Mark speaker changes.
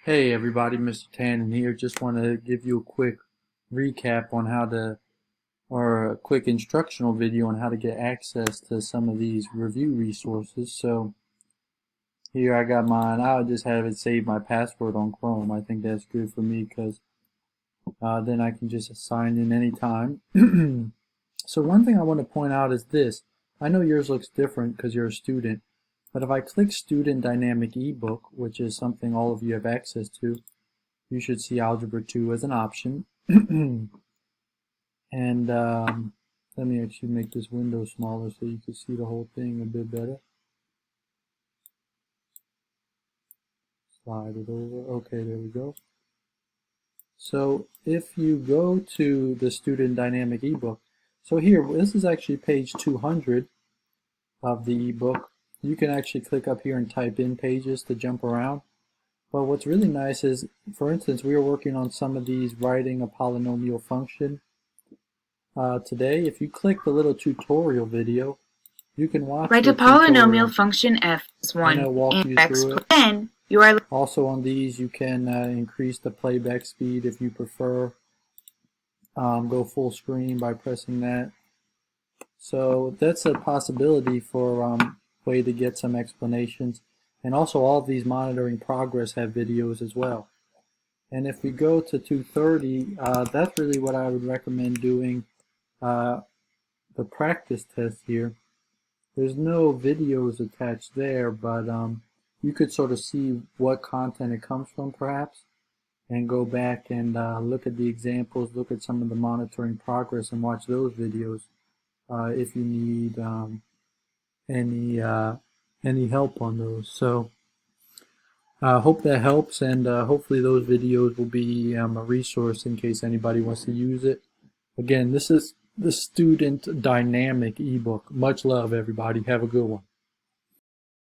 Speaker 1: Hey everybody, Mr. Tannen here. Just want to give you a quick recap on how to, or a quick instructional video on how to get access to some of these review resources. So here I got mine. I'll just have it save my password on Chrome. I think that's good for me because then I can just sign in anytime. So one thing I want to point out is this. I know yours looks different because you're a student. But if I click Student Dynamic Ebook, which is something all of you have access to, you should see Algebra 2 as an option. And let me actually make this window smaller so you can see the whole thing a bit better. Slide it over. Okay, there we go. So if you go to the Student Dynamic Ebook, so here, this is actually page 200 of the ebook. You can actually click up here and type in pages to jump around. But what's really nice is, for instance, we were working on some of these writing a polynomial function today. If you click the little tutorial video, you can watch
Speaker 2: Write
Speaker 1: the
Speaker 2: a polynomial
Speaker 1: tutorial.
Speaker 2: function f is 1
Speaker 1: And I'll walk you
Speaker 2: x
Speaker 1: through it.
Speaker 2: n. You are
Speaker 1: Also on these, you can increase the playback speed if you prefer. Go full screen by pressing that. So that's a possibility for way to get some explanations. And also all of these monitoring progress have videos as well. And if we go to 230, that's really what I would recommend doing the practice test here. There's no videos attached there, but you could sort of see what content it comes from perhaps, and go back and look at the examples, look at some of the monitoring progress and watch those videos if you need any help on those. So hope that helps, and hopefully those videos will be a resource in case anybody wants to use it. Again, this is the Student Dynamic ebook. Much love, everybody. Have a good one.